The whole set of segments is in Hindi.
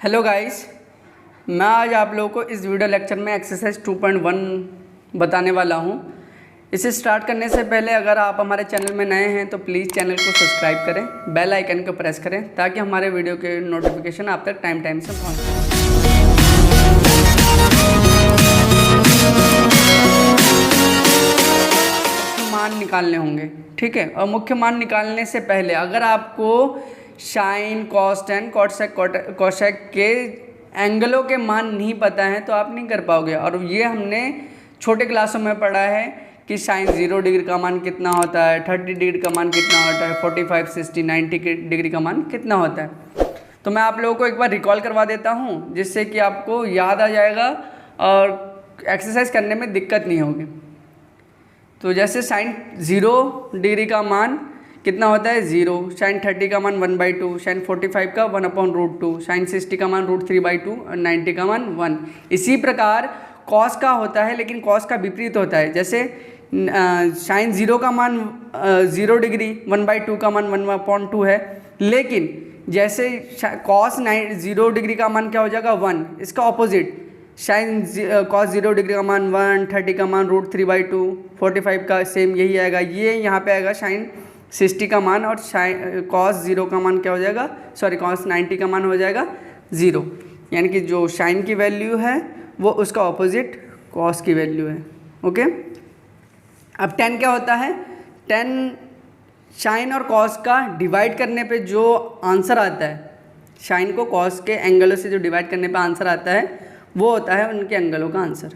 हेलो गाइस, मैं आज आप लोगों को इस वीडियो लेक्चर में एक्सरसाइज 2.1 बताने वाला हूं। इसे स्टार्ट करने से पहले अगर आप हमारे चैनल में नए हैं तो प्लीज़ चैनल को सब्सक्राइब करें, बेल आइकन को प्रेस करें ताकि हमारे वीडियो के नोटिफिकेशन आप तक टाइम से पहुँचे। मान निकालने होंगे, ठीक है। और मुख्य मान निकालने से पहले अगर आपको साइन, कॉस, टेन, कोसेक के एंगलों के मान नहीं पता है तो आप नहीं कर पाओगे। और ये हमने छोटे क्लासों में पढ़ा है कि साइन 0 डिग्री का मान कितना होता है, 30 डिग्री का मान कितना होता है, 45, 60, 90 डिग्री का मान कितना होता है। तो मैं आप लोगों को एक बार रिकॉल करवा देता हूँ जिससे कि आपको याद आ जाएगा और एक्सरसाइज करने में दिक्कत नहीं होगी। तो जैसे साइन 0 डिग्री का मान कितना होता है 0, साइन 30 का मान 1/2, साइन 45 का 1/√2, साइन 60 का मान √3/2 और 90 का मान 1। इसी प्रकार कॉस का होता है, लेकिन कॉस का विपरीत होता है। जैसे साइन 0 का मान 0 डिग्री, 1/2 का मान 1/2 है, लेकिन जैसे कॉस 0 डिग्री का मान क्या हो जाएगा 1। इसका ऑपोजिट साइन कॉस 0 डिग्री का मान 1, 30 का मान √3/2, 45 का सेम यही आएगा। ये यहाँ पे आएगा साइन 60 का मान, और कॉस 0 का मान क्या हो जाएगा, कॉस 90 का मान हो जाएगा 0। यानी कि जो साइन की वैल्यू है वो उसका ऑपोजिट कॉस की वैल्यू है। ओके। अब टेन क्या होता है, टेन साइन और कॉस का डिवाइड करने पे जो आंसर आता है, साइन को कॉस के एंगलों से जो डिवाइड करने पे आंसर आता है वो होता है उनके एंगलों का आंसर।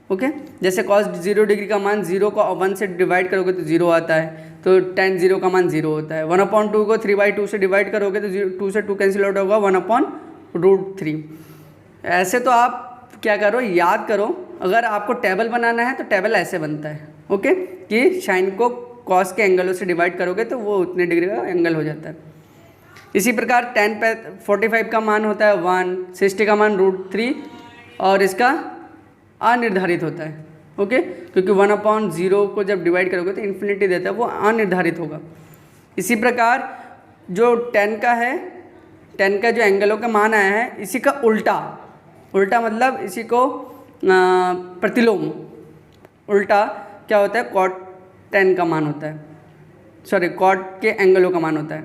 ओके। जैसे कॉस 0 डिग्री का मान 0 को 1 से डिवाइड करोगे तो 0 आता है, तो टेन 0 का मान 0 होता है। 1/2 को 3/2 से डिवाइड करोगे तो 2 से 2 कैंसिल आउट होगा, 1/√3। ऐसे तो आप क्या करो, याद करो। अगर आपको टेबल बनाना है तो टेबल ऐसे बनता है, ओके, कि साइन को कॉस के एंगलों से डिवाइड करोगे तो वो उतने डिग्री का एंगल हो जाता है। इसी प्रकार 45 का मान होता है 1, 60 का मान √3 और इसका अनिर्धारित होता है। ओके, क्योंकि 1/0 को जब डिवाइड करोगे तो इन्फिनिटी देता है, वो अनिर्धारित होगा। इसी प्रकार जो 10 का है, 10 का जो एंगलों का मान आया है, इसी का उल्टा मतलब इसी को प्रतिलोम, उल्टा क्या होता है, कॉट 10 का मान होता है, कॉट के एंगलों का मान होता है।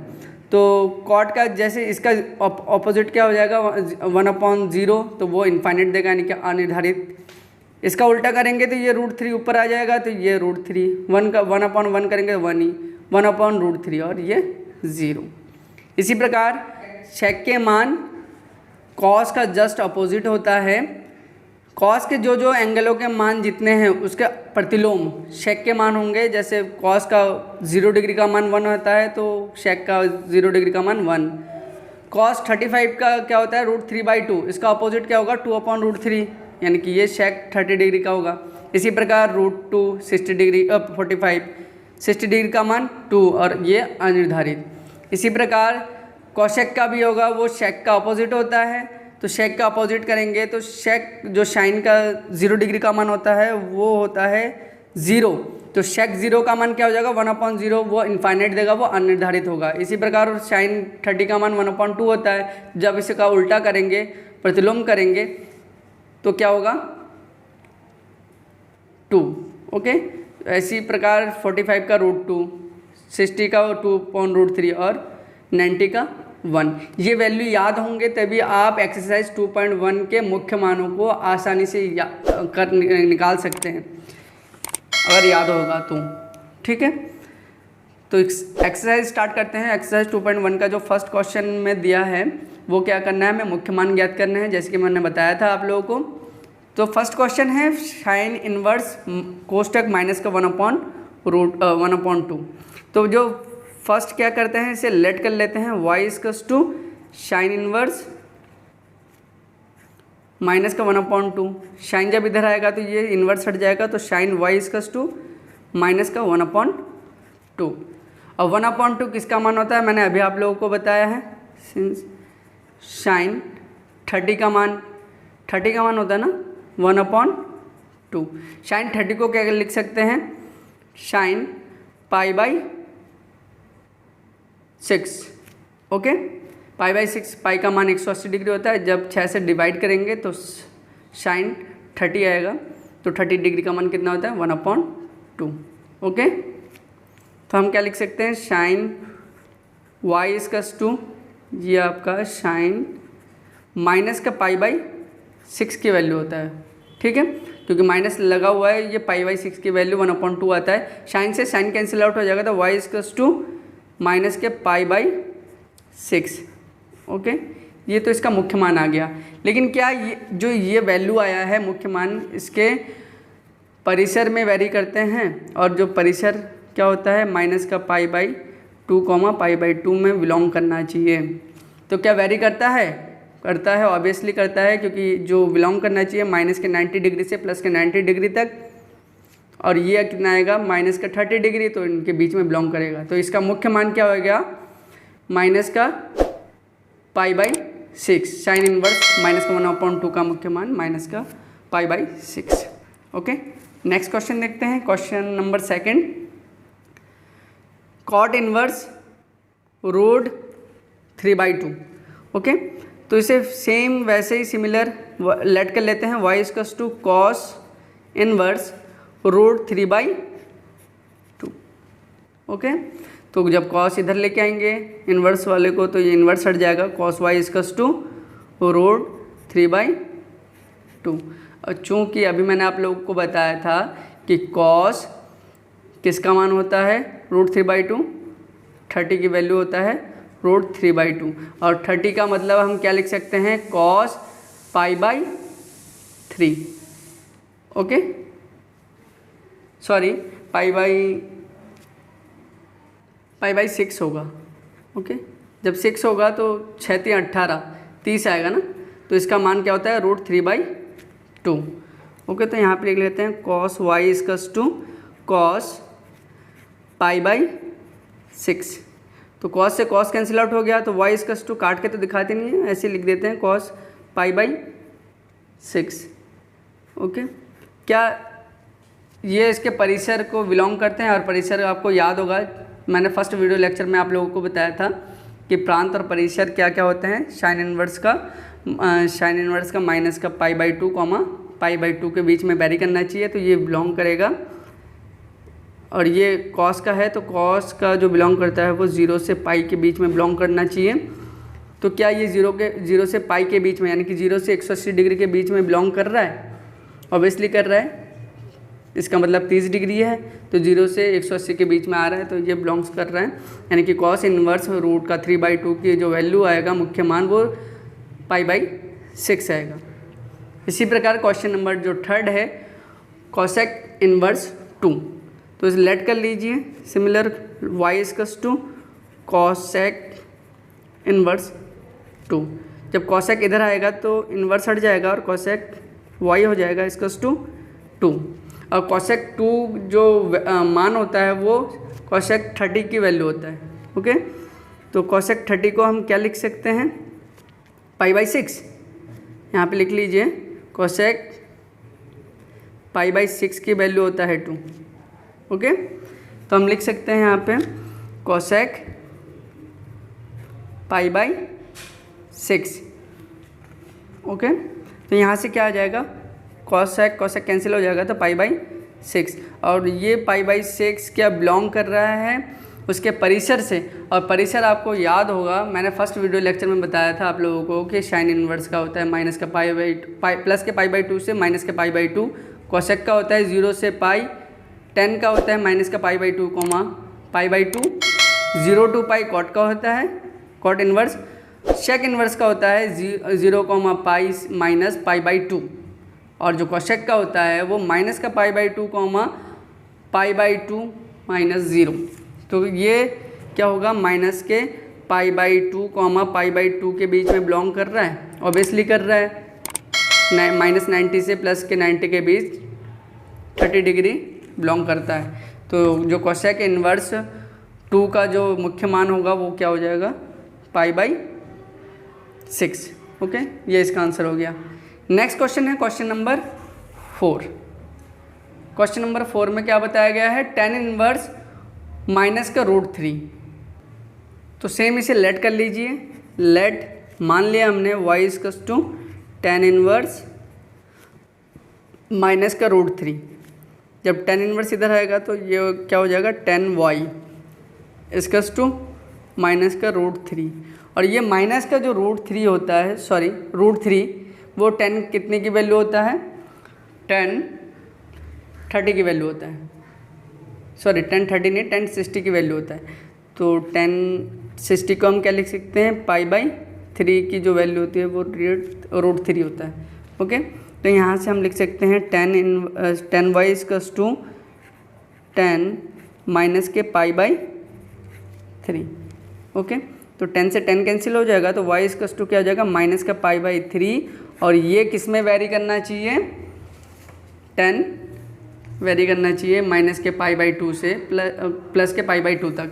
तो कॉट का जैसे इसका ऑपोजिट क्या हो जाएगा 1/0, तो वो इनफाइनाइट देगा, यानी कि अनिर्धारित। इसका उल्टा करेंगे तो ये √3 ऊपर आ जाएगा, तो ये √3, 1/1 करेंगे तो 1 ही, 1/√3 और ये 0। इसी प्रकार सेक के मान कॉस का जस्ट अपोजिट होता है। कॉस के जो एंगलों के मान जितने हैं उसके प्रतिलोम सेक के मान होंगे। जैसे कॉस का 0 डिग्री का मान 1 होता है तो सेक का 0 डिग्री का मान 1। कॉस 35 का क्या होता है √3/2, इसका अपोजिट क्या होगा 2/√3, यानी कि ये सेक 30 डिग्री का होगा। इसी प्रकार √2 60 डिग्री 45 60 डिग्री का मान 2 और ये अनिर्धारित। इसी प्रकार कोसेक का भी होगा, वो सेक का अपोजिट होता है, तो सेक का अपोजिट करेंगे तो सेक जो साइन का 0 डिग्री का मान होता है वो होता है 0, तो सेक 0 का मान क्या हो जाएगा 1/0, वो इनफाइनाइट देगा, वो अनिर्धारित होगा। इसी प्रकार साइन 30 का मान 1/2 होता है। जब इसका उल्टा करेंगे, प्रतिलोम करेंगे तो क्या होगा 2। ओके। इसी प्रकार 45 का √2, 60 का 2/√3 और 90 का 1। ये वैल्यू याद होंगे तभी आप एक्सरसाइज 2.1 के मुख्य मानों को आसानी से निकाल सकते हैं, अगर याद होगा तो, ठीक है। तो एक्सरसाइज स्टार्ट करते हैं। एक्सरसाइज 2.1 का जो फर्स्ट क्वेश्चन में दिया है वो क्या करना है, हमें मुख्य मान ज्ञात करना है, जैसे कि मैंने बताया था आप लोगों को। तो फर्स्ट क्वेश्चन है साइन इनवर्स कोष्टक माइनस का 1/2। तो जो फर्स्ट क्या करते हैं, इसे लेट कर लेते हैं, y = साइन इनवर्स माइनस का 1/2। साइन जब इधर आएगा तो ये इन्वर्स हट जाएगा, तो साइन y = माइनस का 1/2। और 1/2 किसका मान होता है, मैंने अभी आप लोगों को बताया है। साइन 30 का मान होता है ना 1/2। साइन 30 को क्या लिख सकते हैं, साइन π/6। ओके। पाई/6 पाई का मान 180 डिग्री होता है। जब 6 से डिवाइड करेंगे तो साइन 30 आएगा, तो 30 डिग्री का मान कितना होता है 1/2। ओके, तो हम क्या लिख सकते हैं, साइन y/2, ये आपका साइन माइनस का पाई/6 की वैल्यू होता है। ठीक है, क्योंकि माइनस लगा हुआ है, ये पाई/6 की वैल्यू 1/2 आता है। साइन से साइन कैंसिल आउट हो जाएगा, तो y/2 माइनस के पाई/6। ओके, ये तो इसका मुख्य मान आ गया। लेकिन क्या ये वैल्यू आया है मुख्य मान, इसके परिसर में वेरी करते हैं, और जो परिसर क्या होता है माइनस का पाई/2 पाई/2 में बिलोंग करना चाहिए। तो क्या वेरी करता है, करता है, ऑब्वियसली करता है, क्योंकि जो बिलोंग करना चाहिए माइनस के 90 डिग्री से प्लस के 90 डिग्री तक, और ये कितना आएगा माइनस का 30 डिग्री, तो इनके बीच में बिलोंग करेगा। तो इसका मुख्य मान क्या हो गया, माइनस का पाई/6, साइन इनवर्स माइनस का 1/2 का मुख्य मान माइनस का पाई/6। ओके, नेक्स्ट क्वेश्चन देखते हैं, question number 2, cot inverse root 3/2। Okay, तो इसे सेम वैसे ही सिमिलर लेट कर लेते हैं, y/2 cos inverse root 3/2। Okay, तो जब कॉस इधर लेके आएंगे इन्वर्स वाले को, तो ये इन्वर्स हट जाएगा, कॉस y/2 रूट 3/2। और चूँकि अभी मैंने आप लोगों को बताया था कि कॉस किसका मान होता है रूट 3/2, 30 की वैल्यू होता है रूट 3/2, और 30 का मतलब हम क्या लिख सकते हैं, कॉस पाई/3। ओके, सॉरी पाई/6 होगा। ओके, जब 6 होगा तो 6 × 18 30 आएगा ना, तो इसका मान क्या होता है रूट 3/2। ओके, तो यहाँ पे लिख लेते हैं कॉस y/2 कॉस पाई/6। तो कॉस से कॉस कैंसिल आउट हो गया, तो y/2 काट के तो दिखाते नहीं है, ऐसे लिख देते हैं कॉस पाई/6। ओके, क्या ये इसके परिसर को बिलोंग करते हैं, और परिसर आपको याद होगा, मैंने फर्स्ट वीडियो लेक्चर में आप लोगों को बताया था कि प्रांत और परिसर क्या क्या होते हैं। साइन इनवर्स का माइनस का पाई/2 पाई/2 के बीच में वेरी करना चाहिए, तो ये बिलोंग करेगा। और ये कॉस का है, तो कॉस का जो बिलोंग करता है वो 0 से पाई के बीच में बिलोंग करना चाहिए। तो क्या ये 0 से पाई के बीच में, यानी कि 0 से 180 डिग्री के बीच में बिलोंग कर रहा है, ऑब्वियसली कर रहा है, इसका मतलब 30 डिग्री है, तो 0 से 180 के बीच में आ रहा है, तो ये बिलोंग्स कर रहा है, यानी कि कॉस इनवर्स रूट का 3/2 की जो वैल्यू आएगा मुख्य मान वो पाई/6 आएगा। इसी प्रकार क्वेश्चन नंबर जो 3 है, कोसेक इनवर्स 2, तो इसे लेट कर लीजिए सिमिलर, y/2 कोसेक इनवर्स 2। जब कोसेक इधर आएगा तो इनवर्स हट जाएगा, और कोसेक y हो जाएगा =2। और कोसेक 2 जो मान होता है वो कोसेक 30 की वैल्यू होता है। ओके, तो कोसेक 30 को हम क्या लिख सकते हैं, पाई/6। यहाँ पे लिख लीजिए कोसेक पाई/6 की वैल्यू होता है 2। ओके, तो हम लिख सकते हैं यहाँ पे कोसेक पाई/6। ओके, तो यहाँ से क्या आ जाएगा, कोसेक कैंसिल हो जाएगा, तो पाई/6। और ये पाई/6 क्या बिलोंग कर रहा है उसके परिसर से, और परिसर आपको याद होगा, मैंने फर्स्ट वीडियो लेक्चर में बताया था आप लोगों को कि साइन इनवर्स का होता है माइनस का प्लस के पाई/2 से माइनस के पाई/2, कोसेक का होता है 0 से पाई, tan का होता है माइनस का पाई/2 पाई/2, 0 to पाई कॉट का होता है कॉट इनवर्स, सेक इनवर्स का होता है 0 पाई माइनस पाई/2, और जो कोसेक का होता है वो माइनस का पाई/2 पाई/2 माइनस 0। तो ये क्या होगा, माइनस के पाई/2 पाई/2 के बीच में बिलोंग कर रहा है, ऑब्वियसली कर रहा है, -90 से प्लस के 90 के बीच 30 डिग्री बिलोंग करता है। तो जो कोसेक इनवर्स 2 का जो मुख्य मान होगा वो क्या हो जाएगा, पाई/6। ओके, ये इसका आंसर हो गया। नेक्स्ट क्वेश्चन है क्वेश्चन नंबर 4। क्वेश्चन नंबर 4 में क्या बताया गया है, tan इनवर्स माइनस का √3। तो सेम इसे लेट कर लीजिए, लेट मान लिया हमने y equals to tan inverse minus का रूट 3। जब tan इनवर्स इधर आएगा तो ये क्या हो जाएगा, tan y equals to minus का रूट 3। और ये माइनस का जो रूट 3 होता है, सॉरी रूट 3, वो tan कितने की वैल्यू होता है, tan 30 की वैल्यू होता है, सॉरी tan 30 नहीं, tan 60 की वैल्यू होता है। तो tan 60 को हम क्या लिख सकते हैं, π/3 की जो वैल्यू होती है वो रूट 3 होता है। ओके, तो यहाँ से हम लिख सकते हैं tan y equals to tan minus के π/3। ओके, तो 10 से 10 कैंसिल हो जाएगा, तो y इक्वल्स टू क्या हो जाएगा, माइनस का π/3। और ये किस में वेरी करना चाहिए, tan वेरी करना चाहिए माइनस के π/2 से प्लस के π/2 तक।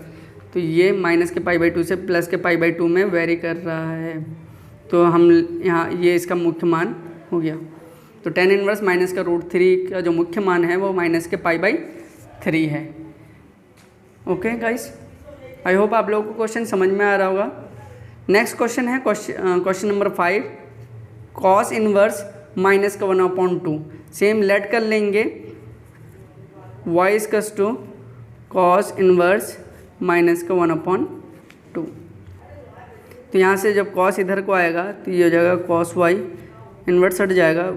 तो ये माइनस के π/2 से प्लस के π/2 में वेरी कर रहा है। तो हम यहाँ ये इसका मुख्य मान हो गया। तो tan इनवर्स माइनस का रूट 3 का जो मुख्य मान है वो माइनस के π/3 है। ओके गाइस, आई होप आप लोगों को क्वेश्चन समझ में आ रहा होगा। नेक्स्ट क्वेश्चन है question number 5, cos inverse minus का 1/2। सेम लेट कर लेंगे y equals to cos inverse minus का 1/2। तो यहाँ से जब कॉस इधर को आएगा तो ये हो जाएगा कॉस y, इन्वर्स हट जाएगा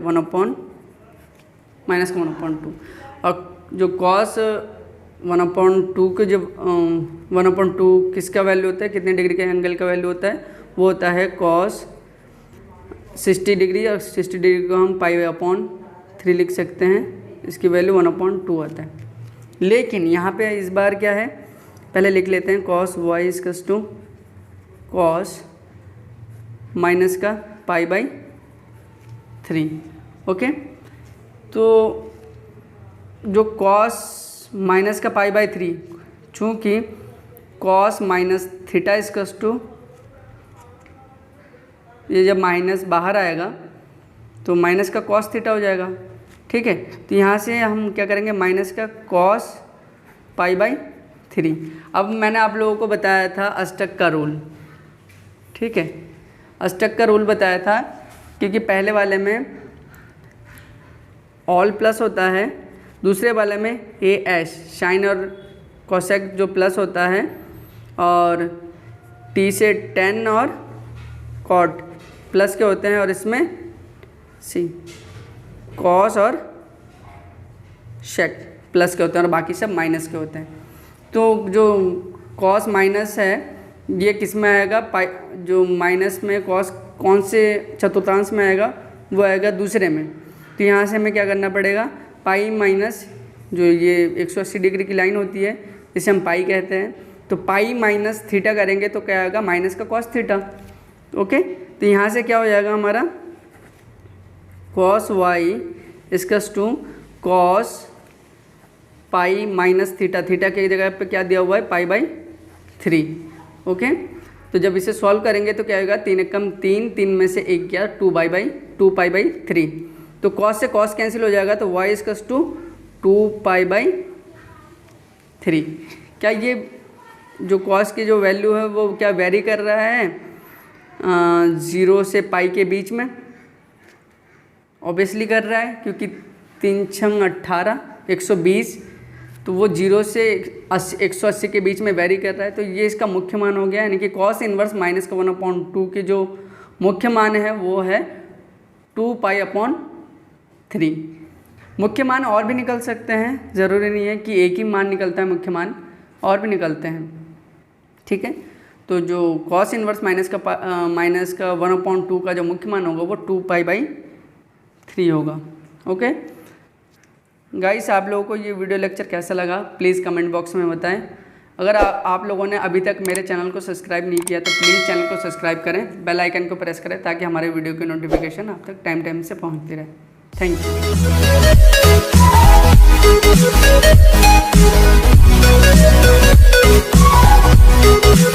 माइनस का 1/2। और जो कॉस 1/2 के जो 1/2 किसका वैल्यू होता है, कितने डिग्री के एंगल का वैल्यू होता है, वो होता है कॉस 60 डिग्री। और 60 डिग्री को हम π/3 लिख सकते हैं, इसकी वैल्यू 1/2 आता है। लेकिन यहाँ पे इस बार क्या है, पहले लिख लेते हैं cos y equals to cos minus का π/3। ओके, तो जो कॉस माइनस का π/3, चूँकि cos minus theta equals to, ये जब माइनस बाहर आएगा तो माइनस का कॉस थीटा हो जाएगा। ठीक है, तो यहाँ से हम क्या करेंगे, माइनस का कॉस π/3। अब मैंने आप लोगों को बताया था अष्टक का रूल। ठीक है, अष्टक का रूल बताया था, क्योंकि पहले वाले में ऑल प्लस होता है, दूसरे वाले में AS साइन और कोसेक जो प्लस होता है, और T से tan और कॉट प्लस के होते हैं, और इसमें C कॉस और शेक प्लस के होते हैं, और बाकी सब माइनस के होते हैं। तो जो कॉस माइनस है ये किस में आएगा, जो माइनस में कॉस कौन से चतुर्थांश में आएगा, वो आएगा दूसरे में। तो यहाँ से हमें क्या करना पड़ेगा, पाई माइनस, जो ये 180 डिग्री की लाइन होती है इसे हम पाई कहते हैं, तो पाई माइनस थीटा करेंगे तो क्या आएगा, माइनस का कॉस थीटा। ओके, तो यहाँ से क्या हो जाएगा हमारा, cos y equals to cos pi minus theta, theta की जगह पे क्या दिया हुआ है, π/3। ओके, तो जब इसे सॉल्व करेंगे तो क्या होगा, 3 एकम 3, 3 में से 1 गया, 2π/3। तो कॉस से कॉस कैंसिल हो जाएगा, तो y इक्वल्स टू 2π/3। क्या ये जो कॉस की जो वैल्यू है वो क्या वेरी कर रहा है 0 से पाई के बीच में, ऑब्वियसली कर रहा है, क्योंकि 3 छंग 18 120, तो वो 0 से 180 के बीच में वेरी कर रहा है। तो ये इसका मुख्य मान हो गया, यानी कि कॉस इनवर्स माइनस का 1/2 के जो मुख्य मान है वो है 2π/3। मुख्य मान और भी निकल सकते हैं, ज़रूरी नहीं है कि एक ही मान निकलता है, मुख्य मान और भी निकलते हैं। ठीक है, तो जो कॉस इनवर्स माइनस का 1/2 का जो मुख्य मान होगा वो 2π/3 होगा। ओके गाइस, आप लोगों को ये वीडियो लेक्चर कैसा लगा प्लीज़ कमेंट बॉक्स में बताएं। अगर आप लोगों ने अभी तक मेरे चैनल को सब्सक्राइब नहीं किया तो प्लीज़ चैनल को सब्सक्राइब करें, बेल आइकन को प्रेस करें, ताकि हमारे वीडियो की नोटिफिकेशन आप तक टाइम से पहुंचती रहे। Thank you.